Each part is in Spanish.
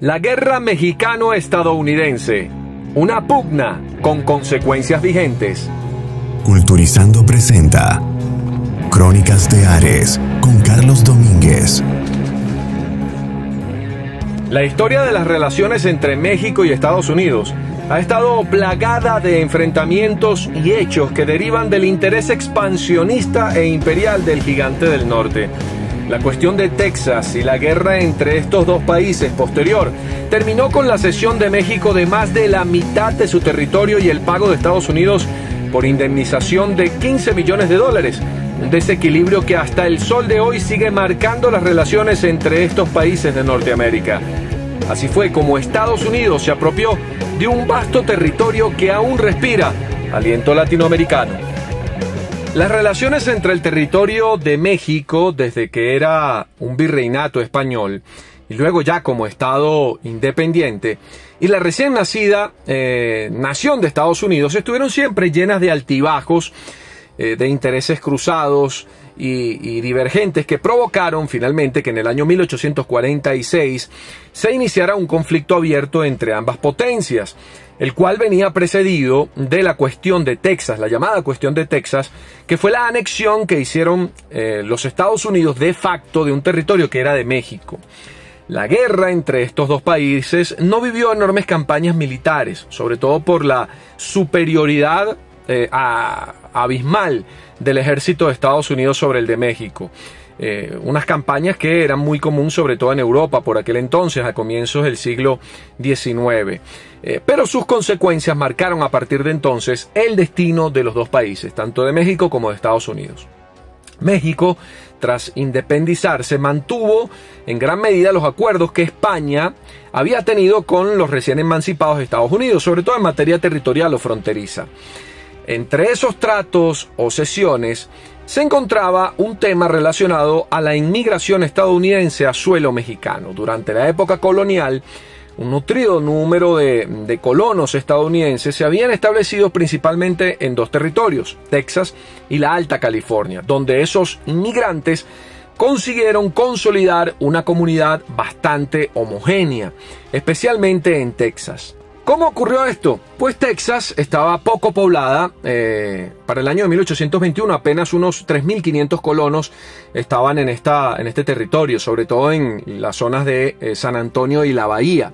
La guerra mexicano-estadounidense. Una pugna con consecuencias vigentes. Culturizando presenta Crónicas de Ares con Carlos Domínguez. La historia de las relaciones entre México y Estados Unidos ha estado plagada de enfrentamientos y hechos que derivan del interés expansionista e imperial del gigante del norte. La cuestión de Texas y la guerra entre estos dos países posterior terminó con la cesión de México de más de la mitad de su territorio y el pago de Estados Unidos por indemnización de $15 millones, un desequilibrio que hasta el sol de hoy sigue marcando las relaciones entre estos países de Norteamérica. Así fue como Estados Unidos se apropió de un vasto territorio que aún respira aliento latinoamericano. Las relaciones entre el territorio de México, desde que era un virreinato español, y luego ya como Estado independiente, y la recién nacida nación de Estados Unidos, estuvieron siempre llenas de altibajos, de intereses cruzados y divergentes que provocaron finalmente que en el año 1846 se iniciara un conflicto abierto entre ambas potencias, el cual venía precedido de la cuestión de Texas, la llamada cuestión de Texas, que fue la anexión que hicieron los Estados Unidos de facto de un territorio que era de México. La guerra entre estos dos países no vivió enormes campañas militares, sobre todo por la superioridad abismal del ejército de Estados Unidos sobre el de México. Unas campañas que eran muy común sobre todo en Europa por aquel entonces, a comienzos del siglo XIX. Pero sus consecuencias marcaron a partir de entonces el destino de los dos países, tanto de México como de Estados Unidos. México, tras independizarse, mantuvo en gran medida los acuerdos que España había tenido con los recién emancipados Estados Unidos, sobre todo en materia territorial o fronteriza. Entre esos tratos o cesiones se encontraba un tema relacionado a la inmigración estadounidense a suelo mexicano. Durante la época colonial, un nutrido número de colonos estadounidenses se habían establecido principalmente en dos territorios, Texas y la Alta California, donde esos inmigrantes consiguieron consolidar una comunidad bastante homogénea, especialmente en Texas. ¿Cómo ocurrió esto? Pues Texas estaba poco poblada. Para el año de 1821 apenas unos 3.500 colonos estaban en este territorio, sobre todo en las zonas de San Antonio y la Bahía.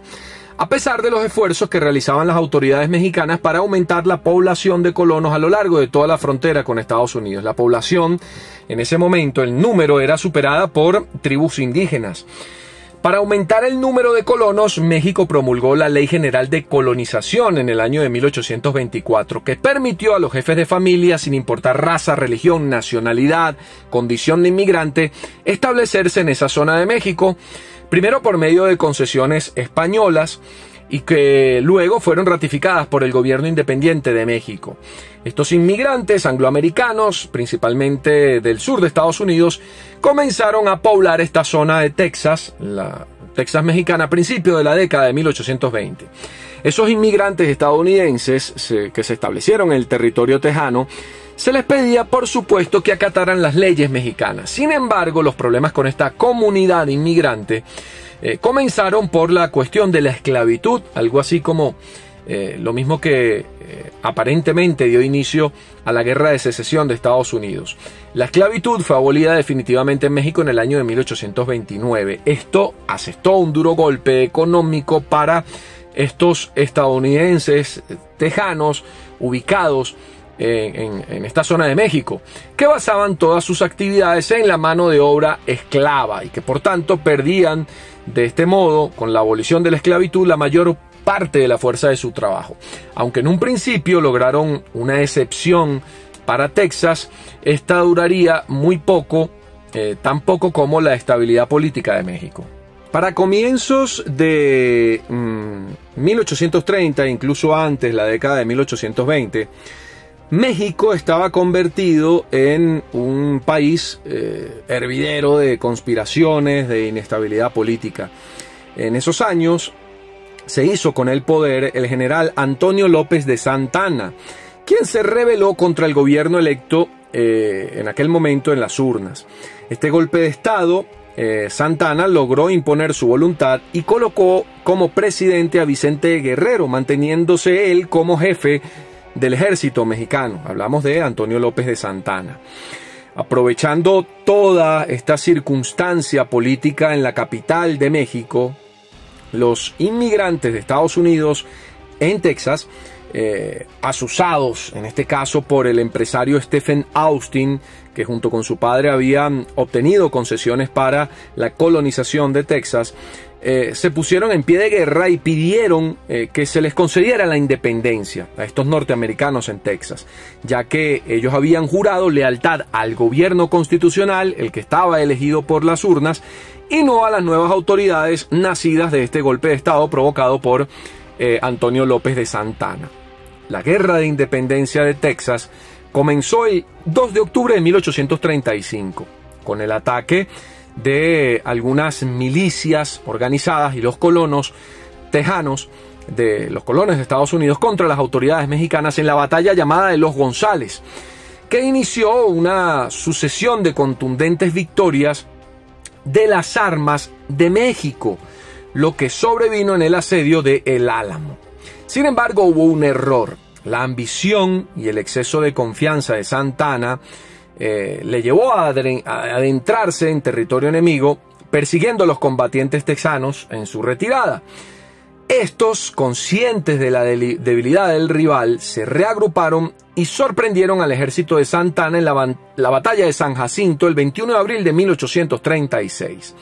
A pesar de los esfuerzos que realizaban las autoridades mexicanas para aumentar la población de colonos a lo largo de toda la frontera con Estados Unidos. La población, en ese momento, el número era superada por tribus indígenas. Para aumentar el número de colonos, México promulgó la Ley General de Colonización en el año de 1824, que permitió a los jefes de familia, sin importar raza, religión, nacionalidad, condición de inmigrante, establecerse en esa zona de México, primero por medio de concesiones españolas, y que luego fueron ratificadas por el gobierno independiente de México. Estos inmigrantes angloamericanos, principalmente del sur de Estados Unidos, comenzaron a poblar esta zona de Texas, la Texas mexicana, a principios de la década de 1820. Esos inmigrantes estadounidenses que se establecieron en el territorio tejano, se les pedía, por supuesto, que acataran las leyes mexicanas. Sin embargo, los problemas con esta comunidad inmigrante comenzaron por la cuestión de la esclavitud, algo así como lo mismo que aparentemente dio inicio a la guerra de secesión de Estados Unidos. La esclavitud fue abolida definitivamente en México en el año de 1829. Esto asestó un duro golpe económico para estos estadounidenses tejanos ubicados en esta zona de México, que basaban todas sus actividades en la mano de obra esclava y que por tanto perdían de este modo, con la abolición de la esclavitud, la mayor parte de la fuerza de su trabajo. Aunque en un principio lograron una excepción para Texas, esta duraría muy poco, tan poco como la estabilidad política de México. Para comienzos de 1830, incluso antes, la década de 1820, México estaba convertido en un país hervidero de conspiraciones, de inestabilidad política. En esos años se hizo con el poder el general Antonio López de Santa Anna, quien se rebeló contra el gobierno electo en aquel momento en las urnas. Este golpe de Estado Santana logró imponer su voluntad y colocó como presidente a Vicente Guerrero, manteniéndose él como jefe del ejército mexicano. Hablamos de Antonio López de Santana. Aprovechando toda esta circunstancia política en la capital de México, los inmigrantes de Estados Unidos en Texas, asusados en este caso por el empresario Stephen Austin, que junto con su padre habían obtenido concesiones para la colonización de Texas, se pusieron en pie de guerra y pidieron que se les concediera la independencia a estos norteamericanos en Texas, ya que ellos habían jurado lealtad al gobierno constitucional, el que estaba elegido por las urnas, y no a las nuevas autoridades nacidas de este golpe de Estado provocado por Antonio López de Santana. La guerra de independencia de Texas comenzó el 2 de octubre de 1835, con el ataque de algunas milicias organizadas y los colonos tejanos de los colonos de Estados Unidos contra las autoridades mexicanas en la batalla llamada de los Gonzales, que inició una sucesión de contundentes victorias de las armas de México, lo que sobrevino en el asedio de El Álamo. Sin embargo, hubo un error. La ambición y el exceso de confianza de Santana le llevó a adentrarse en territorio enemigo, persiguiendo a los combatientes texanos en su retirada. Estos, conscientes de la debilidad del rival, se reagruparon y sorprendieron al ejército de Santana en la batalla de San Jacinto el 21 de abril de 1836.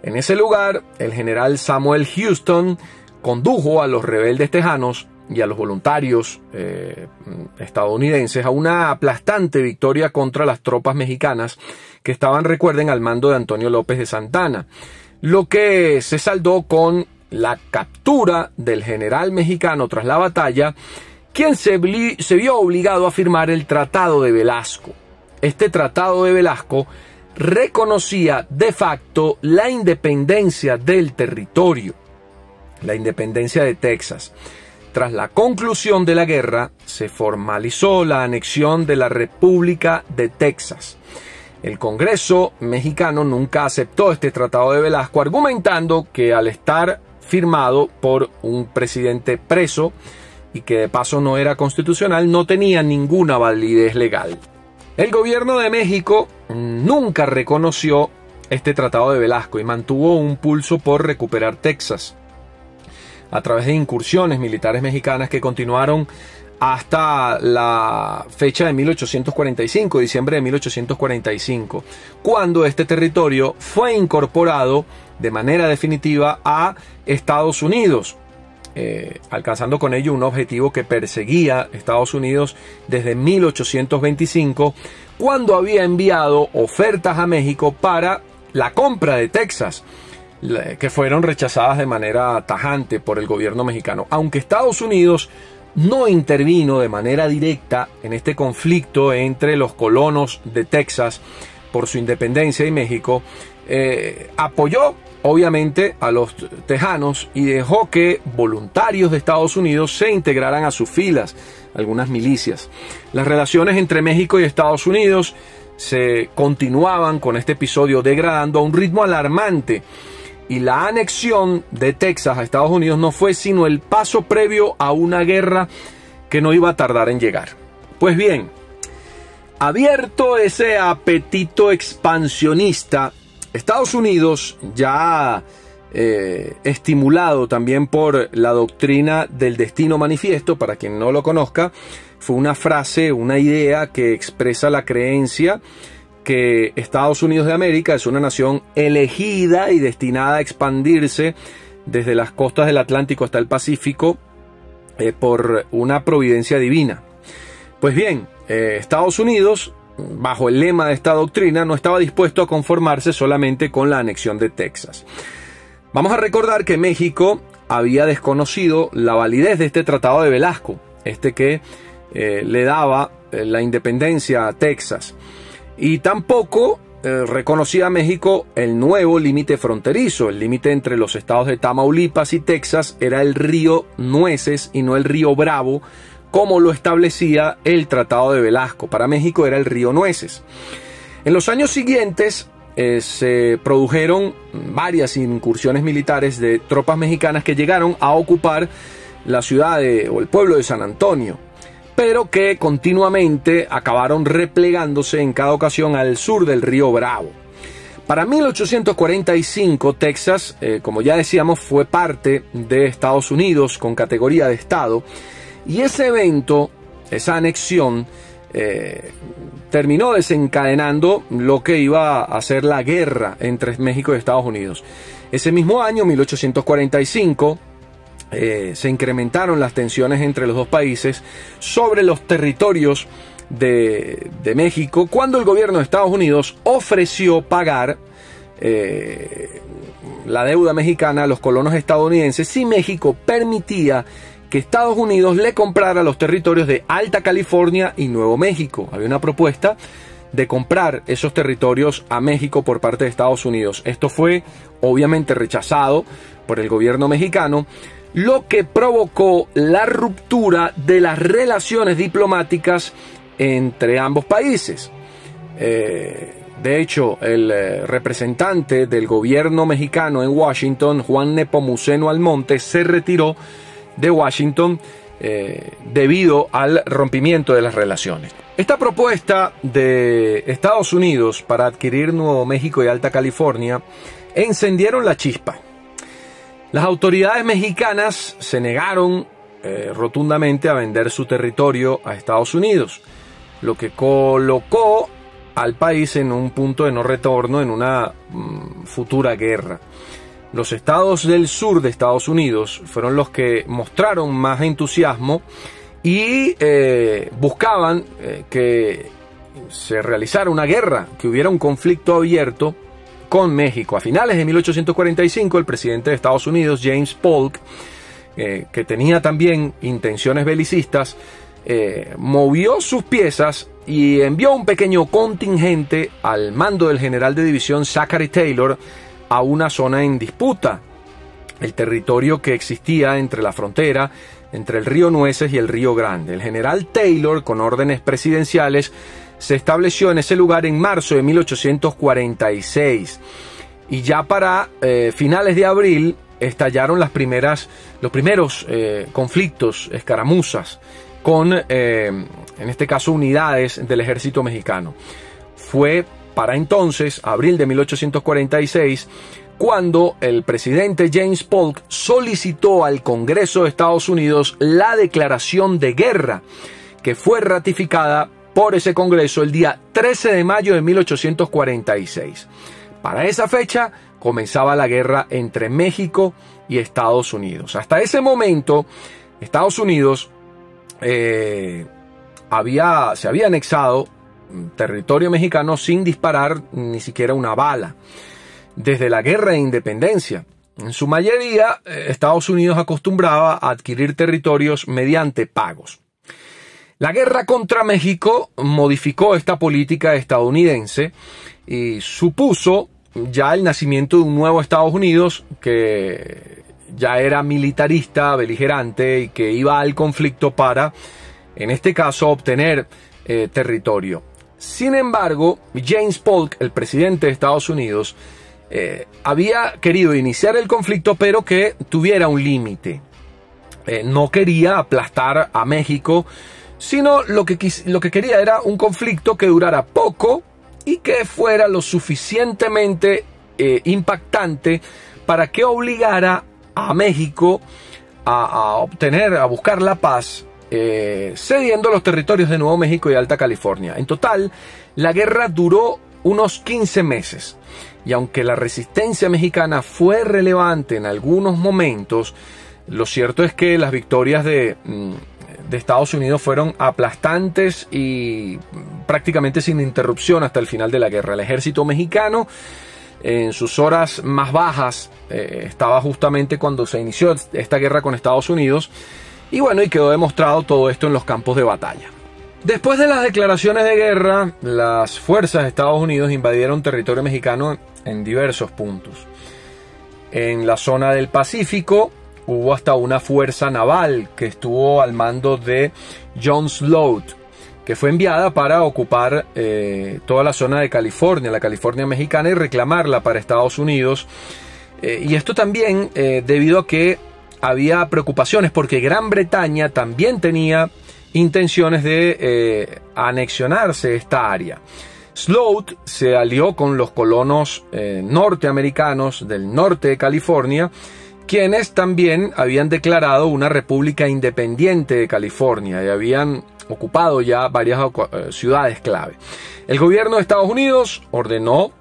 En ese lugar, el general Samuel Houston condujo a los rebeldes tejanos y a los voluntarios estadounidenses a una aplastante victoria contra las tropas mexicanas que estaban, recuerden, al mando de Antonio López de Santana, lo que se saldó con la captura del general mexicano tras la batalla, quien se vio obligado a firmar el Tratado de Velasco. Este Tratado de Velasco reconocía de facto la independencia del territorio, la independencia de Texas. Tras la conclusión de la guerra, se formalizó la anexión de la República de Texas. El Congreso mexicano nunca aceptó este Tratado de Velasco, argumentando que al estar firmado por un presidente preso y que de paso no era constitucional, no tenía ninguna validez legal. El gobierno de México nunca reconoció este Tratado de Velasco y mantuvo un pulso por recuperar Texas a través de incursiones militares mexicanas que continuaron hasta la fecha de 1845, diciembre de 1845, cuando este territorio fue incorporado de manera definitiva a Estados Unidos, alcanzando con ello un objetivo que perseguía Estados Unidos desde 1825, cuando había enviado ofertas a México para la compra de Texas, que fueron rechazadas de manera tajante por el gobierno mexicano. Aunque Estados Unidos no intervino de manera directa en este conflicto entre los colonos de Texas por su independencia y México, apoyó obviamente a los tejanos y dejó que voluntarios de Estados Unidos se integraran a sus filas, algunas milicias. Las relaciones entre México y Estados Unidos se continuaban con este episodio degradando a un ritmo alarmante, y la anexión de Texas a Estados Unidos no fue sino el paso previo a una guerra que no iba a tardar en llegar. Pues bien, abierto ese apetito expansionista, Estados Unidos, ya estimulado también por la doctrina del destino manifiesto, para quien no lo conozca, fue una frase, una idea que expresa la creencia que Estados Unidos de América es una nación elegida y destinada a expandirse desde las costas del Atlántico hasta el Pacífico por una providencia divina. Pues bien, Estados Unidos, bajo el lema de esta doctrina, no estaba dispuesto a conformarse solamente con la anexión de Texas. Vamos a recordar que México había desconocido la validez de este Tratado de Velasco, que le daba la independencia a Texas. Y tampoco reconocía a México el nuevo límite fronterizo. El límite entre los estados de Tamaulipas y Texas era el río Nueces y no el río Bravo, como lo establecía el Tratado de Velasco. Para México era el río Nueces. En los años siguientes, se produjeron varias incursiones militares de tropas mexicanas que llegaron a ocupar la ciudad o el pueblo de San Antonio, pero que continuamente acabaron replegándose en cada ocasión al sur del río Bravo. Para 1845, Texas, como ya decíamos, fue parte de Estados Unidos con categoría de Estado, y ese evento, esa anexión, terminó desencadenando lo que iba a ser la guerra entre México y Estados Unidos. Ese mismo año, 1845, se incrementaron las tensiones entre los dos países sobre los territorios de México, cuando el gobierno de Estados Unidos ofreció pagar la deuda mexicana a los colonos estadounidenses si México permitía que Estados Unidos le comprara los territorios de Alta California y Nuevo México. Había una propuesta de comprar esos territorios a México por parte de Estados Unidos. Esto fue obviamente rechazado por el gobierno mexicano, lo que provocó la ruptura de las relaciones diplomáticas entre ambos países. De hecho, el representante del gobierno mexicano en Washington, Juan Nepomuceno Almonte, se retiró de Washington debido al rompimiento de las relaciones. Esta propuesta de Estados Unidos para adquirir Nuevo México y Alta California encendieron la chispa. Las autoridades mexicanas se negaron rotundamente a vender su territorio a Estados Unidos, lo que colocó al país en un punto de no retorno en una futura guerra. Los estados del sur de Estados Unidos fueron los que mostraron más entusiasmo y buscaban que se realizara una guerra, que hubiera un conflicto abierto con México. A finales de 1845, el presidente de Estados Unidos, James Polk, que tenía también intenciones belicistas, movió sus piezas y envió un pequeño contingente al mando del general de división Zachary Taylor a una zona en disputa, el territorio que existía entre la frontera entre el río Nueces y el río Grande. El general Taylor, con órdenes presidenciales, se estableció en ese lugar en marzo de 1846, y ya para finales de abril estallaron los primeros conflictos, escaramuzas, con, en este caso, unidades del ejército mexicano. Fue para entonces, abril de 1846, cuando el presidente James Polk solicitó al Congreso de Estados Unidos la declaración de guerra, que fue ratificada por ese Congreso el día 13 de mayo de 1846. Para esa fecha comenzaba la guerra entre México y Estados Unidos. Hasta ese momento, Estados Unidos se había anexado territorio mexicano sin disparar ni siquiera una bala. Desde la guerra de independencia, en su mayoría, Estados Unidos acostumbraba a adquirir territorios mediante pagos. La guerra contra México modificó esta política estadounidense y supuso ya el nacimiento de un nuevo Estados Unidos que ya era militarista, beligerante, y que iba al conflicto para, en este caso, obtener territorio. Sin embargo, James Polk, el presidente de Estados Unidos, había querido iniciar el conflicto, pero que tuviera un límite. No quería aplastar a México, sino lo que quería era un conflicto que durara poco y que fuera lo suficientemente impactante para que obligara a México a buscar la paz, cediendo los territorios de Nuevo México y Alta California. En total, la guerra duró unos 15 meses, y aunque la resistencia mexicana fue relevante en algunos momentos, lo cierto es que las victorias de Estados Unidos fueron aplastantes y prácticamente sin interrupción hasta el final de la guerra. El ejército mexicano, en sus horas más bajas, estaba justamente cuando se inició esta guerra con Estados Unidos, y bueno, y quedó demostrado todo esto en los campos de batalla. Después de las declaraciones de guerra, las fuerzas de Estados Unidos invadieron territorio mexicano en diversos puntos. En la zona del Pacífico hubo hasta una fuerza naval que estuvo al mando de John Sloat, que fue enviada para ocupar toda la zona de California, la California mexicana, y reclamarla para Estados Unidos. Y esto también debido a que había preocupaciones porque Gran Bretaña también tenía intenciones de anexionarse esta área. Sloat se alió con los colonos norteamericanos del norte de California, quienes también habían declarado una república independiente de California y habían ocupado ya varias ciudades clave. El gobierno de Estados Unidos ordenó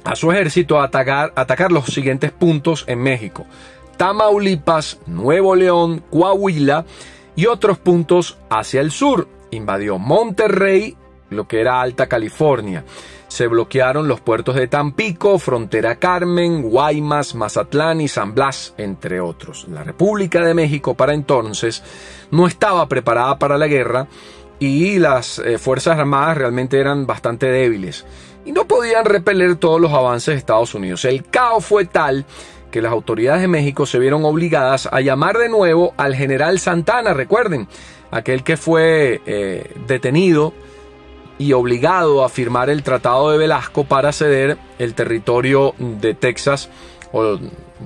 a su ejército atacar los siguientes puntos en México: Tamaulipas, Nuevo León, Coahuila y otros puntos hacia el sur. Invadió Monterrey, lo que era Alta California. Se bloquearon los puertos de Tampico, Frontera Carmen, Guaymas, Mazatlán y San Blas, entre otros. La República de México para entonces no estaba preparada para la guerra y las Fuerzas Armadas realmente eran bastante débiles y no podían repeler todos los avances de Estados Unidos. El caos fue tal que las autoridades de México se vieron obligadas a llamar de nuevo al general Santana, recuerden, aquel que fue detenido y obligado a firmar el Tratado de Velasco para ceder el territorio de Texas o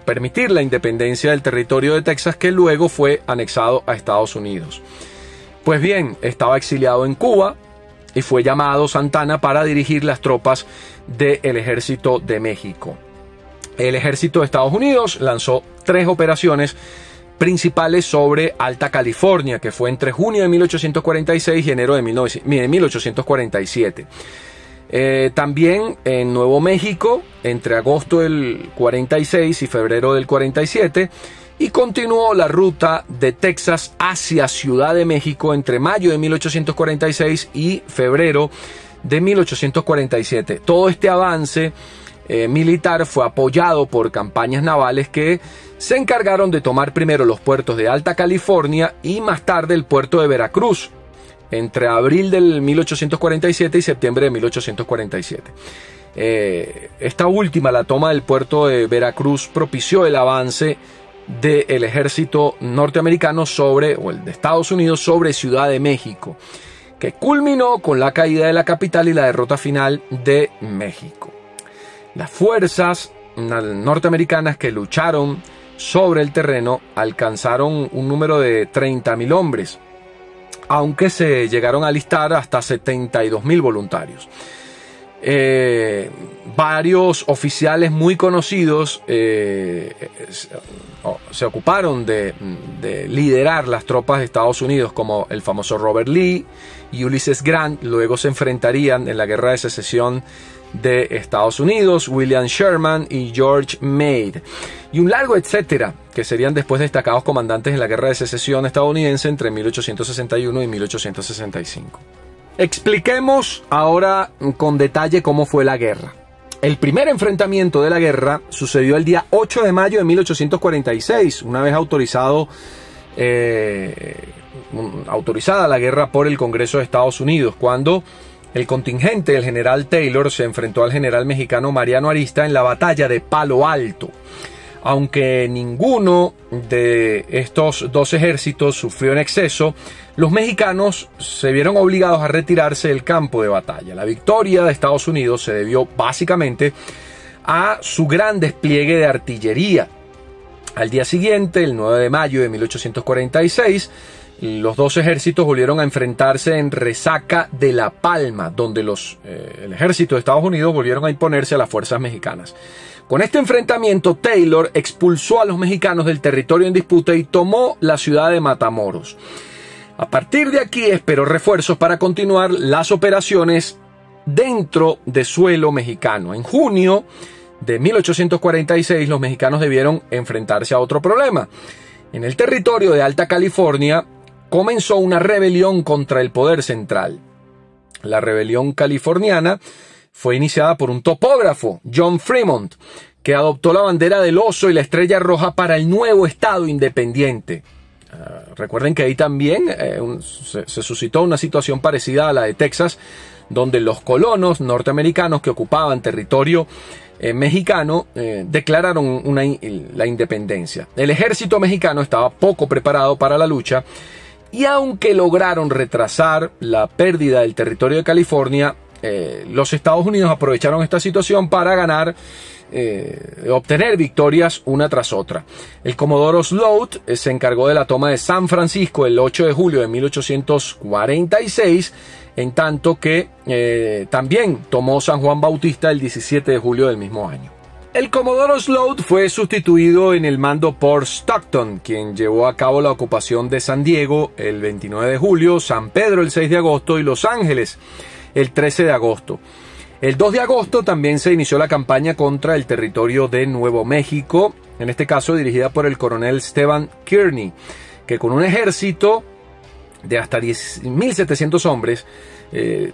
permitir la independencia del territorio de Texas, que luego fue anexado a Estados Unidos. Pues bien, estaba exiliado en Cuba y fue llamado Santana para dirigir las tropas del ejército de México. El ejército de Estados Unidos lanzó 3 operaciones principales sobre Alta California, que fue entre junio de 1846 y enero de 1847. También en Nuevo México, entre agosto del 46 y febrero del 47, y continuó la ruta de Texas hacia Ciudad de México entre mayo de 1846 y febrero de 1847. Todo este avance militar fue apoyado por campañas navales que se encargaron de tomar primero los puertos de Alta California y más tarde el puerto de Veracruz, entre abril del 1847 y septiembre de 1847. Esta última, la toma del puerto de Veracruz, propició el avance del ejército norteamericano o el de Estados Unidos sobre Ciudad de México, que culminó con la caída de la capital y la derrota final de México. Las fuerzas norteamericanas que lucharon sobre el terreno alcanzaron un número de 30.000 hombres, aunque se llegaron a alistar hasta 72.000 voluntarios. Varios oficiales muy conocidos se ocuparon de liderar las tropas de Estados Unidos, como el famoso Robert Lee y Ulysses Grant. Luego se enfrentarían en la Guerra de Secesión de Estados Unidos, William Sherman y George Meade, y un largo etcétera, que serían después destacados comandantes en la Guerra de Secesión estadounidense entre 1861 y 1865. Expliquemos ahora con detalle cómo fue la guerra. El primer enfrentamiento de la guerra sucedió el día 8 de mayo de 1846, una vez autorizada la guerra por el Congreso de Estados Unidos, cuando el contingente del general Taylor se enfrentó al general mexicano Mariano Arista en la batalla de Palo Alto. Aunque ninguno de estos dos ejércitos sufrió en exceso, los mexicanos se vieron obligados a retirarse del campo de batalla. La victoria de Estados Unidos se debió básicamente a su gran despliegue de artillería. Al día siguiente, el 9 de mayo de 1846, los dos ejércitos volvieron a enfrentarse en Resaca de La Palma, donde el ejército de Estados Unidos volvieron a imponerse a las fuerzas mexicanas. Con este enfrentamiento, Taylor expulsó a los mexicanos del territorio en disputa y tomó la ciudad de Matamoros. A partir de aquí esperó refuerzos para continuar las operaciones dentro de suelo mexicano. En junio de 1846, los mexicanos debieron enfrentarse a otro problema. En el territorio de Alta California comenzó una rebelión contra el poder central. La rebelión californiana fue iniciada por un topógrafo, John Fremont, que adoptó la bandera del oso y la estrella roja para el nuevo estado independiente. Recuerden que ahí también se suscitó una situación parecida a la de Texas, donde los colonos norteamericanos que ocupaban territorio mexicano declararon la independencia. El ejército mexicano estaba poco preparado para la lucha y aunque lograron retrasar la pérdida del territorio de California, los Estados Unidos aprovecharon esta situación para obtener victorias una tras otra. El comodoro Sloat se encargó de la toma de San Francisco el 8 de julio de 1846, en tanto que también tomó San Juan Bautista el 17 de julio del mismo año. El comodoro Sloat fue sustituido en el mando por Stockton, quien llevó a cabo la ocupación de San Diego el 29 de julio, San Pedro el 6 de agosto y Los Ángeles el 13 de agosto. El 2 de agosto también se inició la campaña contra el territorio de Nuevo México, en este caso dirigida por el coronel Stephen Kearny, que con un ejército de hasta 10.700 hombres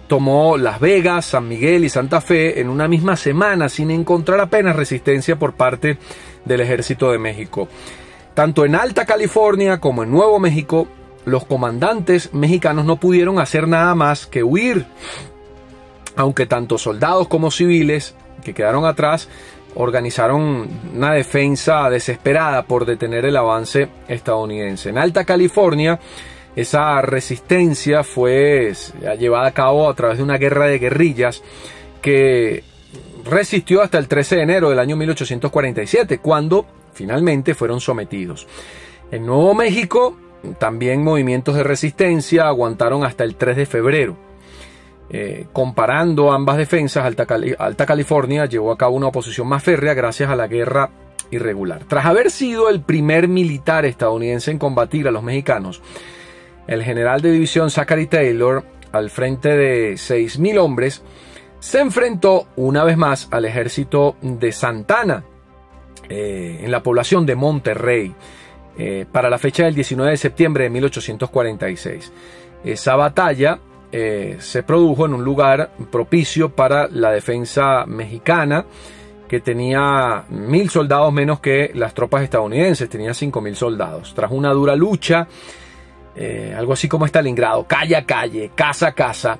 tomó Las Vegas, San Miguel y Santa Fe en una misma semana sin encontrar apenas resistencia por parte del ejército de México. Tanto en Alta California como en Nuevo México, los comandantes mexicanos no pudieron hacer nada más que huir, aunque tanto soldados como civiles que quedaron atrás organizaron una defensa desesperada por detener el avance estadounidense. En Alta California, esa resistencia fue llevada a cabo a través de una guerra de guerrillas que resistió hasta el 13 de enero del año 1847, cuando finalmente fueron sometidos. En Nuevo México, también movimientos de resistencia aguantaron hasta el 3 de febrero. Comparando ambas defensas, Alta California llevó a cabo una oposición más férrea gracias a la guerra irregular. Tras haber sido el primer militar estadounidense en combatir a los mexicanos, el general de división Zachary Taylor, al frente de 6.000 hombres, se enfrentó una vez más al ejército de Santa Anna en la población de Monterrey para la fecha del 19 de septiembre de 1846. Esa batalla se produjo en un lugar propicio para la defensa mexicana, que tenía 1.000 soldados menos que las tropas estadounidenses, tenía 5.000 soldados. Tras una dura lucha, algo así como Stalingrado, calle a calle, casa a casa,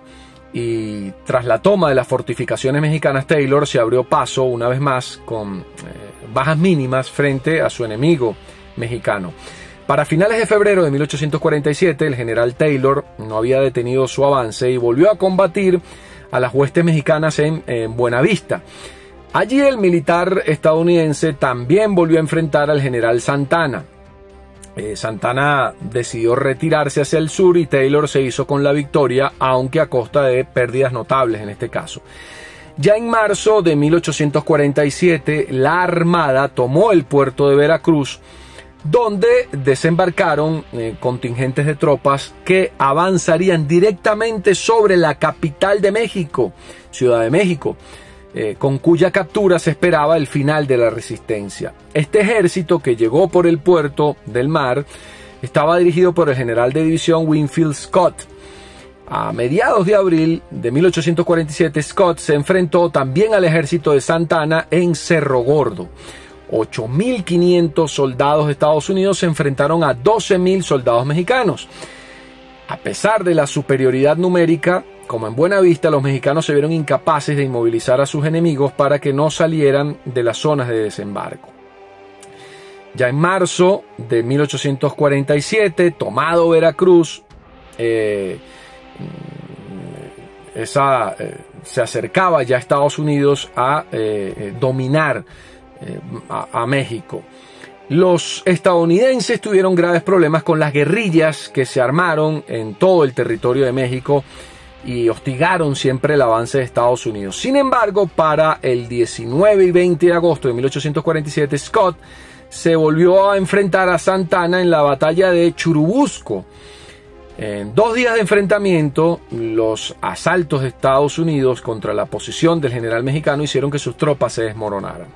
y tras la toma de las fortificaciones mexicanas, Taylor se abrió paso una vez más con bajas mínimas frente a su enemigo mexicano. Para finales de febrero de 1847, el general Taylor no había detenido su avance y volvió a combatir a las huestes mexicanas en Buenavista. Allí el militar estadounidense también volvió a enfrentar al general Santa Anna. Santa Anna decidió retirarse hacia el sur y Taylor se hizo con la victoria, aunque a costa de pérdidas notables en este caso. Ya en marzo de 1847, la Armada tomó el puerto de Veracruz, donde desembarcaron contingentes de tropas que avanzarían directamente sobre la capital de México, Ciudad de México, con cuya captura se esperaba el final de la resistencia. Este ejército, que llegó por el puerto del mar, estaba dirigido por el general de división Winfield Scott. A mediados de abril de 1847, Scott se enfrentó también al ejército de Santa Anna en Cerro Gordo. 8.500 soldados de Estados Unidos se enfrentaron a 12.000 soldados mexicanos. A pesar de la superioridad numérica, como en Buenavista, los mexicanos se vieron incapaces de inmovilizar a sus enemigos para que no salieran de las zonas de desembarco. Ya en marzo de 1847, tomado Veracruz, se acercaba ya Estados Unidos a dominar a México. Los estadounidenses tuvieron graves problemas con las guerrillas que se armaron en todo el territorio de México y hostigaron siempre el avance de Estados Unidos. Sin embargo, para el 19 y 20 de agosto de 1847, Scott se volvió a enfrentar a Santa Anna en la batalla de Churubusco. En 2 días de enfrentamiento, los asaltos de Estados Unidos contra la posición del general mexicano hicieron que sus tropas se desmoronaran.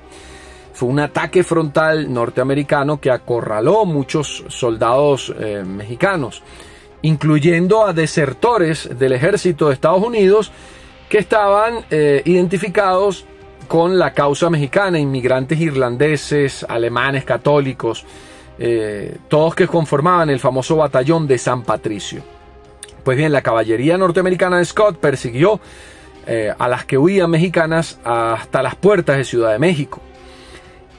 Fue un ataque frontal norteamericano que acorraló muchos soldados mexicanos, incluyendo a desertores del ejército de Estados Unidos que estaban identificados con la causa mexicana, inmigrantes irlandeses, alemanes, católicos, todos que conformaban el famoso batallón de San Patricio. Pues bien, la caballería norteamericana de Scott persiguió a las que huían mexicanas hasta las puertas de Ciudad de México.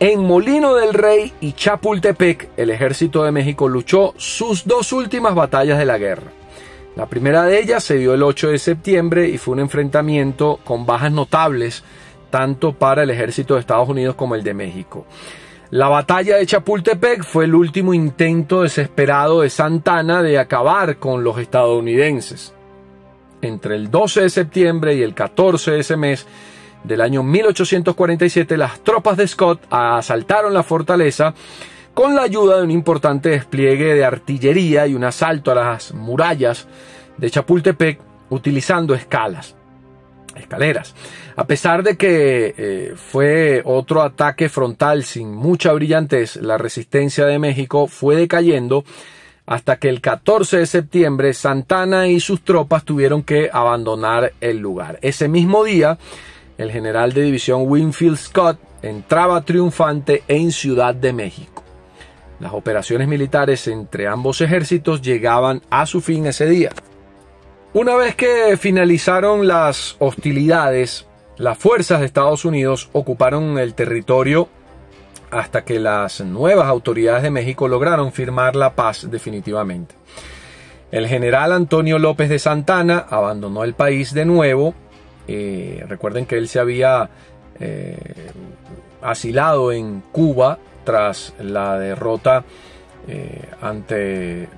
En Molino del Rey y Chapultepec, el ejército de México luchó sus dos últimas batallas de la guerra. La primera de ellas se dio el 8 de septiembre y fue un enfrentamiento con bajas notables, tanto para el ejército de Estados Unidos como el de México. La batalla de Chapultepec fue el último intento desesperado de Santa Anna de acabar con los estadounidenses. Entre el 12 de septiembre y el 14 de ese mes del año 1847, las tropas de Scott asaltaron la fortaleza con la ayuda de un importante despliegue de artillería y un asalto a las murallas de Chapultepec utilizando escaleras. A pesar de que fue otro ataque frontal sin mucha brillantez, la resistencia de México fue decayendo hasta que el 14 de septiembre Santa Anna y sus tropas tuvieron que abandonar el lugar. Ese mismo día, el general de división Winfield Scott entraba triunfante en Ciudad de México. Las operaciones militares entre ambos ejércitos llegaban a su fin ese día. Una vez que finalizaron las hostilidades, las fuerzas de Estados Unidos ocuparon el territorio hasta que las nuevas autoridades de México lograron firmar la paz definitivamente. El general Antonio López de Santa Anna abandonó el país de nuevo. Recuerden que él se había asilado en Cuba tras la derrota ante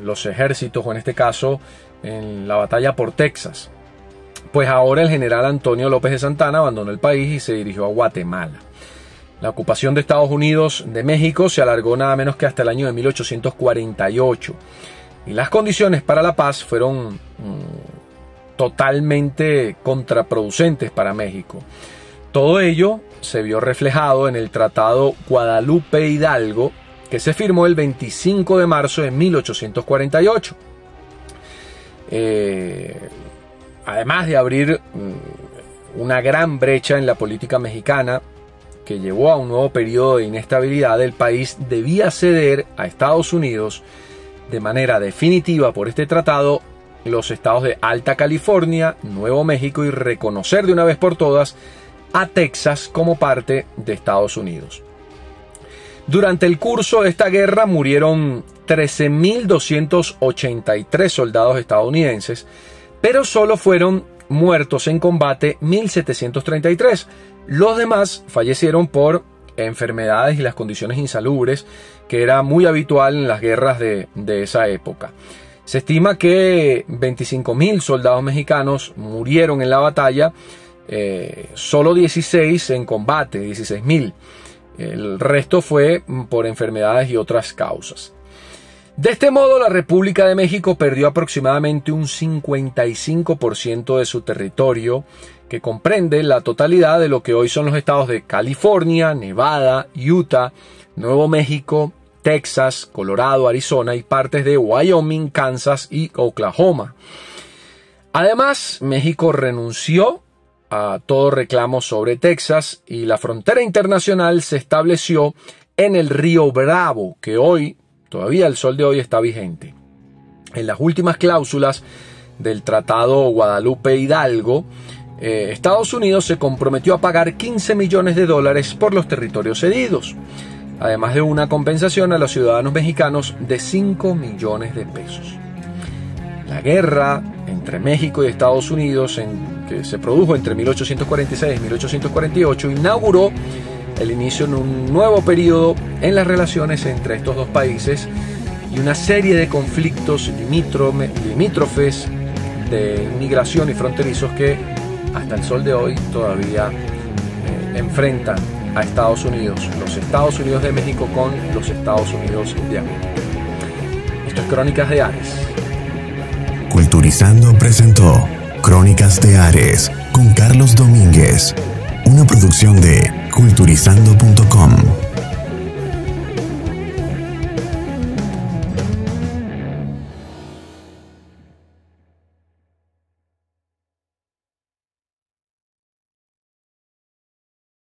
los ejércitos, o en este caso en la batalla por Texas. Pues ahora el general Antonio López de Santa Anna abandonó el país y se dirigió a Guatemala. La ocupación de Estados Unidos de México se alargó nada menos que hasta el año de 1848 y las condiciones para la paz fueron totalmente contraproducentes para México. Todo ello se vio reflejado en el Tratado Guadalupe Hidalgo, que se firmó el 25 de marzo de 1848. Además de abrir una gran brecha en la política mexicana que llevó a un nuevo periodo de inestabilidad, el país debía ceder a Estados Unidos de manera definitiva por este tratado los estados de Alta California, Nuevo México y reconocer de una vez por todas a Texas como parte de Estados Unidos. Durante el curso de esta guerra murieron 13.283 soldados estadounidenses, pero solo fueron muertos en combate 1.733. Los demás fallecieron por enfermedades y las condiciones insalubres que era muy habitual en las guerras de esa época. Se estima que 25.000 soldados mexicanos murieron en la batalla, solo 16 en combate, 16.000. El resto fue por enfermedades y otras causas. De este modo, la República de México perdió aproximadamente un 55% de su territorio, que comprende la totalidad de lo que hoy son los estados de California, Nevada, Utah, Nuevo México, Texas, Colorado, Arizona y partes de Wyoming, Kansas y Oklahoma. Además, México renunció a todo reclamo sobre Texas y la frontera internacional se estableció en el río Bravo, que hoy, todavía al sol de hoy, está vigente. En las últimas cláusulas del Tratado Guadalupe Hidalgo, Estados Unidos se comprometió a pagar $15 millones por los territorios cedidos, además de una compensación a los ciudadanos mexicanos de $5 millones. La guerra entre México y Estados Unidos, que se produjo entre 1846 y 1848, inauguró el inicio de un nuevo periodo en las relaciones entre estos dos países y una serie de conflictos limítrofes de inmigración y fronterizos que hasta el sol de hoy todavía enfrentan a Estados Unidos, los Estados Unidos de México con los Estados Unidos de América. Esto es Crónicas de Ares. Culturizando presentó Crónicas de Ares con Carlos Domínguez, una producción de culturizando.com.